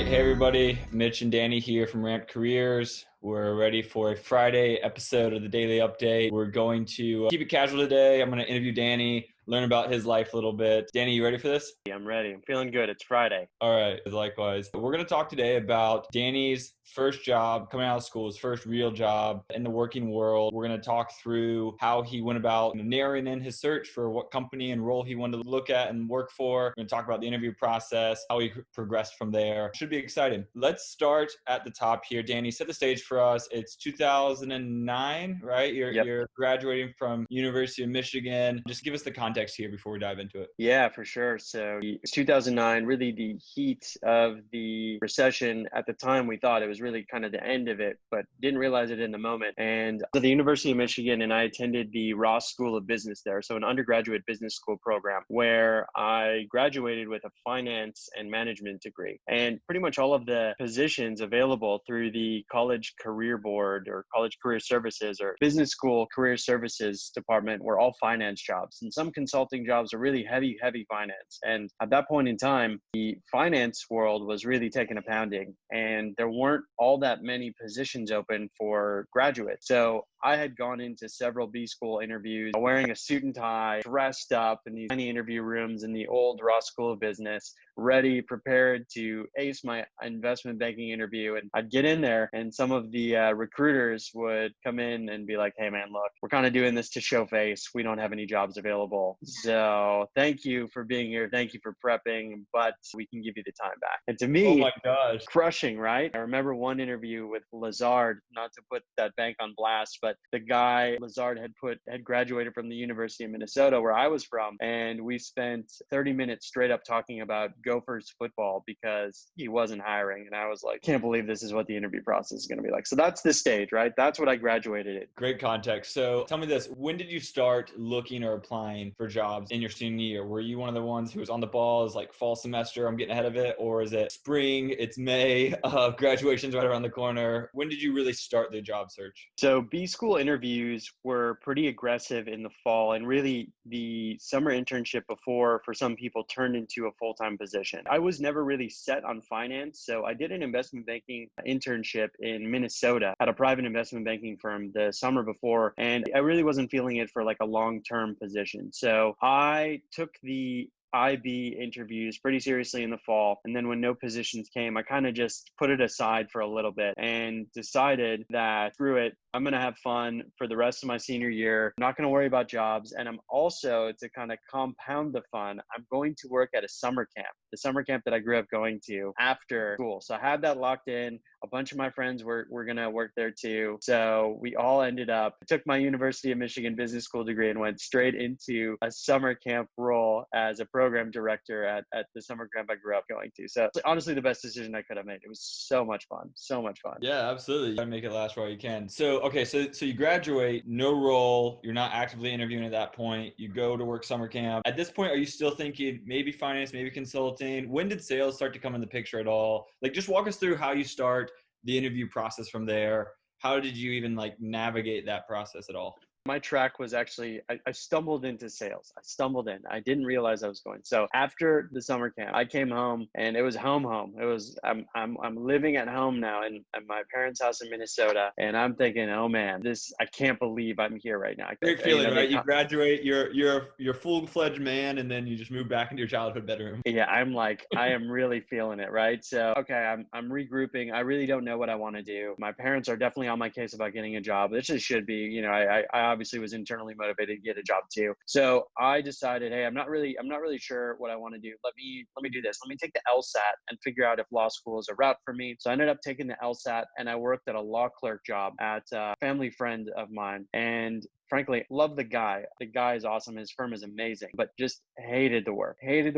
right. Hey, everybody. Mitch and Danny here from Ramp Careers. We're ready for a Friday episode of the Daily Update. We're going to keep it casual today. I'm going to interview Danny, learn about his life a little bit. Danny, you ready for this? I'm ready. I'm feeling good. It's Friday. All right. Likewise. We're going to talk today about Danny's first job coming out of school, his first real job in the working world. We're going to talk through how he went about narrowing in his search for what company and role he wanted to look at and work for. We're going to talk about the interview process, how he progressed from there. Should be exciting. Let's start at the top here. Danny, set the stage for us. It's 2009, right? You're graduating from University of Michigan. Just give us the context here before we dive into it. Yeah, for sure. So it's 2009, really the heat of the recession. At the time, we thought it was really kind of the end of it, but didn't realize it in the moment. And so the University of Michigan, and I attended the Ross School of Business there. So an undergraduate business school program where I graduated with a finance and management degree. And pretty much all of the positions available through the College Career Board or College Career Services or Business School Career Services Department were all finance jobs. And some consulting jobs are really heavy finance. And at that point in time, the finance world was really taking a pounding, and there weren't all that many positions open for graduates. So I had gone into several B school interviews wearing a suit and tie, dressed up in these tiny interview rooms in the old Ross School of Business, ready, prepared to ace my investment banking interview. And I'd get in there, and some of the recruiters would come in and be like, "Hey man, look, we're kind of doing this to show face. We don't have any jobs available. So thank you for being here. Thank you for prepping, but we can give you the time back." And to me, oh my gosh, crushing, right? I remember one interview with Lazard, not to put that bank on blast, but the guy Lazard had graduated from the University of Minnesota, where I was from, and we spent 30 minutes straight up talking about Gophers football because he wasn't hiring. And I was like, can't believe this is what the interview process is going to be like. So that's the stage, right? That's what I graduated in. Great context. So tell me this, when did you start looking or applying for jobs in your senior year? Were you one of the ones who was on the ball as like fall semester, I'm getting ahead of it? Or is it spring, it's May, graduation's right around the corner? When did you really start the job search? So B school interviews were pretty aggressive in the fall, and really the summer internship before for some people turned into a full-time position. I was never really set on finance, so I did an investment banking internship in Minnesota at a private investment banking firm the summer before, and I really wasn't feeling it for like a long-term position. So I took the IB interviews pretty seriously in the fall. And then when no positions came, I kind of just put it aside for a little bit and decided that screw it, I'm going to have fun for the rest of my senior year. I'm not going to worry about jobs. And I'm also, to kind of compound the fun, I'm going to work at a summer camp, the summer camp that I grew up going to after school. So I had that locked in. A bunch of my friends were going to work there too. So we all ended up, I took my University of Michigan business school degree and went straight into a summer camp role as a program director at the summer camp I grew up going to. So honestly, the best decision I could have made. It was so much fun. So much fun. Yeah, absolutely. You gotta make it last while you can. So, okay, so you graduate, no role, you're not actively interviewing at that point. You go to work summer camp. At this point, are you still thinking maybe finance, maybe consulting? When did sales start to come in the picture at all? Like, just walk us through how you start the interview process from there. How did you even like navigate that process at all? My track was actually, I stumbled into sales. I stumbled in. I didn't realize I was going. So after the summer camp, I came home, and it was home. It was, I'm living at home now in my parents' house in Minnesota. And I'm thinking, oh man, I can't believe I'm here right now. Great feeling, right? You graduate, you're full-fledged man, and then you just move back into your childhood bedroom. Yeah, I'm like, I am really feeling it, right? So, okay, I'm regrouping. I really don't know what I want to do. My parents are definitely on my case about getting a job. This just should be, I obviously was internally motivated to get a job too. So I decided, hey, I'm not really sure what I want to do. Let me do this. Let me take the LSAT and figure out if law school is a route for me. So I ended up taking the LSAT, and I worked at a law clerk job at a family friend of mine. And frankly, love the guy. The guy is awesome. His firm is amazing, but just hated the work, hated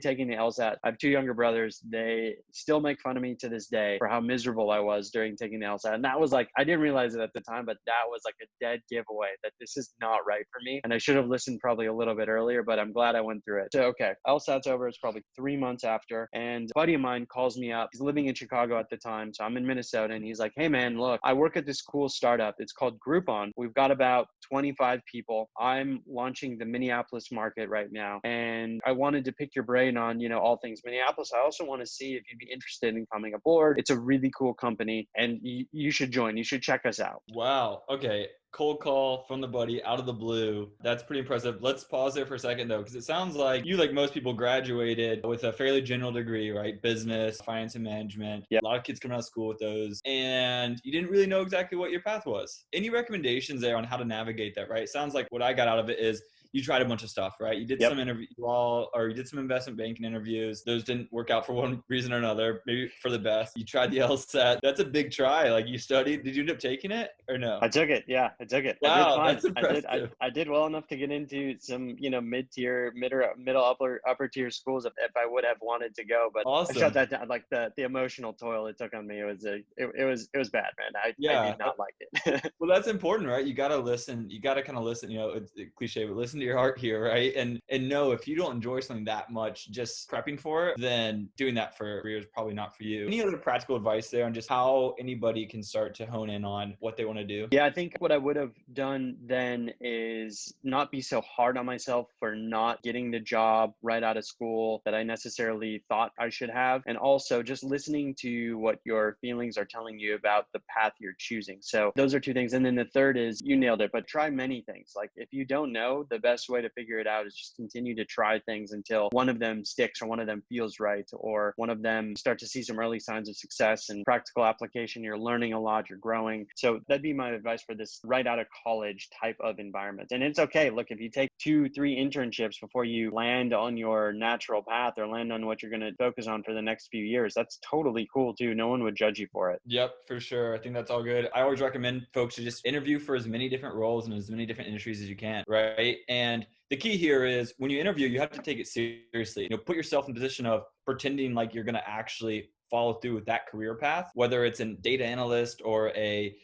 taking the LSAT. I have two younger brothers. They still make fun of me to this day for how miserable I was during taking the LSAT. And that was like, I didn't realize it at the time, but that was like a dead giveaway that this is not right for me. And I should have listened probably a little bit earlier, but I'm glad I went through it. So, okay, LSAT's over. It's probably 3 months after. And a buddy of mine calls me up. He's living in Chicago at the time. So I'm in Minnesota, and he's like, hey man, look, I work at this cool startup. It's called Groupon. We've got about 25 people. I'm launching the Minneapolis market right now. And I wanted to pick your brain on, all things Minneapolis. I also want to see if you'd be interested in coming aboard. It's a really cool company and you should join. You should check us out. Wow. Okay. Cold call from the buddy out of the blue. That's pretty impressive. Let's pause there for a second though, because it sounds like you, like most people, graduated with a fairly general degree, right? Business, finance and management. Yep. A lot of kids come out of school with those, and you didn't really know exactly what your path was. Any recommendations there on how to navigate that, right? It sounds like what I got out of it is you tried a bunch of stuff, right? You did some interview, you did some investment banking interviews. Those didn't work out for one reason or another, maybe for the best. You tried the LSAT. That's a big try. Like, you studied. Did you end up taking it or no? I took it. Yeah, I took it. Wow, I did fine. that's impressive. I did well enough to get into some, mid-tier, middle upper tier schools if I would have wanted to go. But awesome. I shut that down. Like the emotional toil it took on me, it was bad, man. I did not like it. Well, that's important, right? You got to listen. You got to kind of listen. It's a cliche, but listen to your heart here, right? And know if you don't enjoy something that much, just prepping for it, then doing that for a career is probably not for you. Any other practical advice there on just how anybody can start to hone in on what they want to do? Yeah, I think what I would have done then is not be so hard on myself for not getting the job right out of school that I necessarily thought I should have. And also just listening to what your feelings are telling you about the path you're choosing. So those are two things. And then the third is, you nailed it, but try many things. Like, if you don't know, the best way to figure it out is just continue to try things until one of them sticks or one of them feels right, or one of them start to see some early signs of success and practical application. You're learning a lot, you're growing. So that'd be my advice for this right out of college type of environment. And it's okay. Look, if you take 2-3 internships before you land on your natural path or land on what you're going to focus on for the next few years, that's totally cool too. No one would judge you for it. Yep, for sure. I think that's all good. I always recommend folks to just interview for as many different roles and as many different industries as you can, right? And the key here is when you interview, you have to take it seriously. Put yourself in a position of pretending like you're going to actually follow through with that career path, whether it's a data analyst or a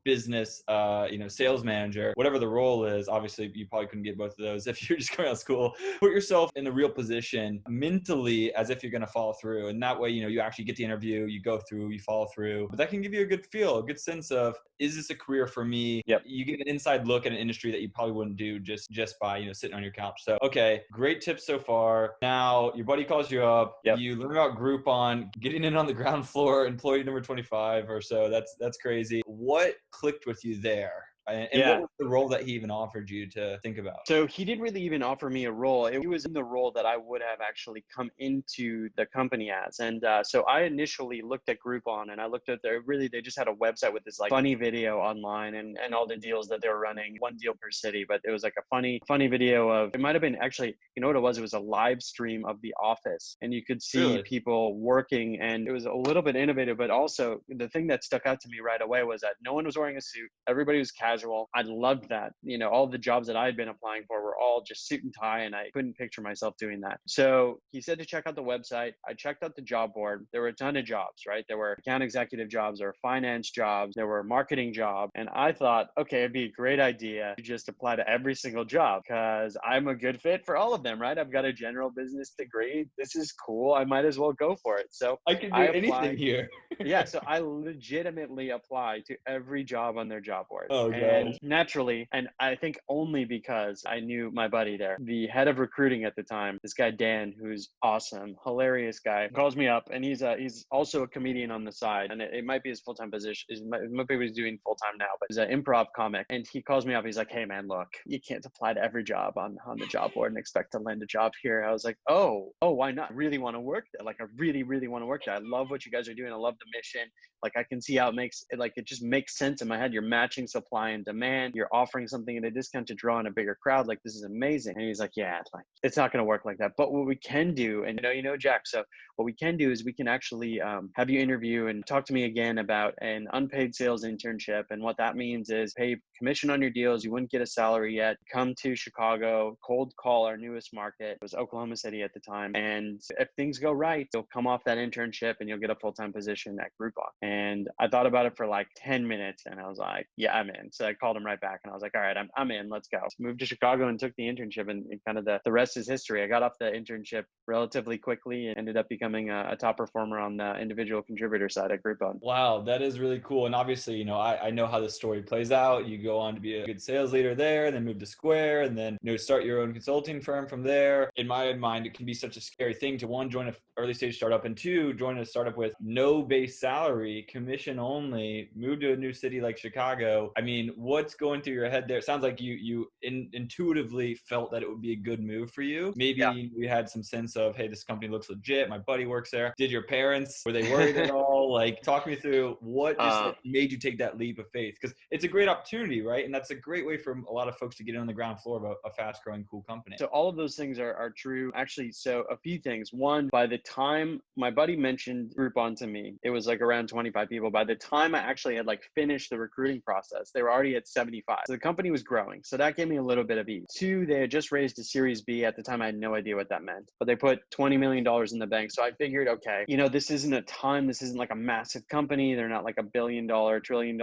business, sales manager, whatever the role is. Obviously, you probably couldn't get both of those if you're just going out of school. Put yourself in the real position mentally as if you're going to follow through. And that way, you actually get the interview, you go through, you follow through. But that can give you a good feel, a good sense of, is this a career for me? Yep. You get an inside look at an industry that you probably wouldn't do just by, sitting on your couch. So, okay, great tips so far. Now, your buddy calls you up. Yep. You learn about Groupon, getting in on the ground floor, employee number 25 or so. That's crazy. What clicked with you there? And what was the role that he even offered you to think about? So he didn't really even offer me a role. It was in the role that I would have actually come into the company as. And so I initially looked at Groupon, and I looked at they just had a website with this like funny video online and all the deals that they were running, one deal per city. But it was like a funny video of, it might have been actually, you know what it was? It was a live stream of The Office, and you could see people working, and it was a little bit innovative. But also the thing that stuck out to me right away was that no one was wearing a suit. Everybody was casual. I loved that. All the jobs that I had been applying for were all just suit and tie, and I couldn't picture myself doing that. So he said to check out the website. I checked out the job board. There were a ton of jobs, right? There were account executive jobs, there were finance jobs, there were marketing jobs. And I thought, okay, it'd be a great idea to just apply to every single job because I'm a good fit for all of them, right? I've got a general business degree. This is cool. I might as well go for it. So I can do anything here. Yeah, so I legitimately applied to every job on their job board. Oh, and naturally, and I think only because I knew my buddy there, the head of recruiting at the time, this guy Dan, who's awesome, hilarious guy, calls me up, and he's also a comedian on the side, and it might be his full-time position. It might be what he's doing full-time now, but he's an improv comic. And he calls me up. He's like, "Hey man, look, you can't apply to every job on the job board and expect to land a job here." I was like, oh, why not? I really want to work there. Like, I really, really want to work there. I love what you guys are doing. I love the mission. Like, I can see how it just makes sense in my head. You're matching supply and demand. You're offering something at a discount to draw in a bigger crowd. Like, this is amazing. And he's like, yeah, it's not going to work like that. But what we can do, and Jack, so what we can do is we can actually have you interview and talk to me again about an unpaid sales internship. And what that means is pay commission on your deals. You wouldn't get a salary yet. Come to Chicago, cold call our newest market. It was Oklahoma City at the time. And if things go right, you'll come off that internship and you'll get a full-time position at Groupon. And I thought about it for like 10 minutes and I was like, yeah, I'm in. So I called him right back and I was like, all right, I'm in, let's go. Moved to Chicago and took the internship, and kind of the rest is history. I got off the internship relatively quickly and ended up becoming a top performer on the individual contributor side at Groupon. Wow, that is really cool. And obviously, I know how the story plays out. You go on to be a good sales leader there, then move to Square, and then, start your own consulting firm from there. In my mind, it can be such a scary thing to, one, join an early stage startup, and two, join a startup with no base salary, commission only, move to a new city like Chicago. I mean, what's going through your head there? It sounds like you intuitively felt that it would be a good move for you. Maybe we had some sense of, hey, this company looks legit. My buddy works there. Did your parents, were they worried at all? Like, talk me through what just made you take that leap of faith, because it's a great opportunity, right? And that's a great way for a lot of folks to get in on the ground floor of a fast growing, cool company. So all of those things are true. Actually, so a few things. One, by the time my buddy mentioned Groupon to me, it was like around 25 people. By the time I actually had like finished the recruiting process, they were already at 75. So the company was growing. So that gave me a little bit of ease. Two, they had just raised a Series B. At the time, I had no idea what that meant, but they put $20 million in the bank. So I figured, okay, this isn't this isn't like a massive company. They're not like $1 billion, $1 trillion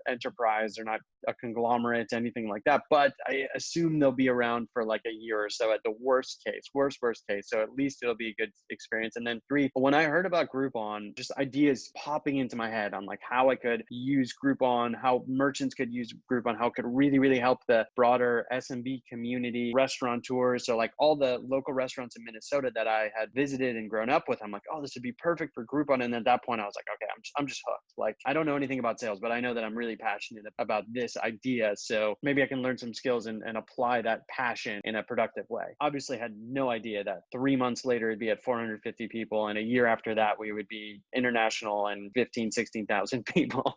enterprise. They're not a conglomerate, anything like that. But I assume they'll be around for like a year or so at the worst case. So at least it'll be a good experience. And then three, when I heard about Groupon, just ideas popping into my head on like how I could use Groupon, how merchants could use Groupon, how it could really, really help the broader SMB community, restaurateurs. So like all the local restaurants in Minnesota that I had visited and grown up with, I'm like, oh, this would be perfect for Groupon. And at that point I was like, okay, I'm just hooked. Like, I don't know anything about sales, but I know that I'm really passionate about this idea. So maybe I can learn some skills and apply that passion in a productive way. Obviously had no idea that 3 months later it'd be at 450 people. And a year after that, we would be international and 16,000 people.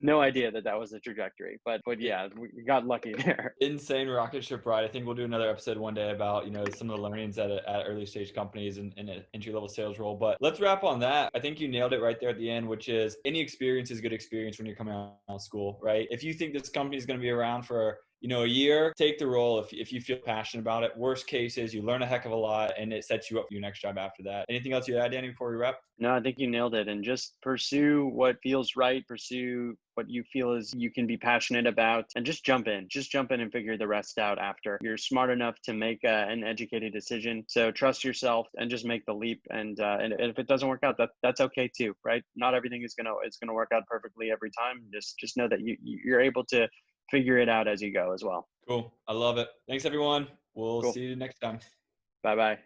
No idea that was the trajectory, but yeah, we got lucky there. Insane rocket ship ride. I think we'll do another episode one day about, some of the learnings at early stage companies and an entry level sales role. But let's wrap on that. I think you nailed it right there at the end, which is any experience is good experience when you're coming out of school, right? If you think this company is going to be around for a year, take the role if you feel passionate about it. Worst case is you learn a heck of a lot and it sets you up for your next job after that. Anything else you add, Danny, before we wrap? No, I think you nailed it. And just pursue what feels right, pursue what you feel is you can be passionate about, and just jump in and figure the rest out after. You're smart enough to make an educated decision. So trust yourself and just make the leap. And if it doesn't work out, that's okay too, right? Not everything is gonna work out perfectly every time. Just know that you're able to figure it out as you go as well. Cool. I love it. Thanks everyone. We'll Cool. see you next time. Bye-bye.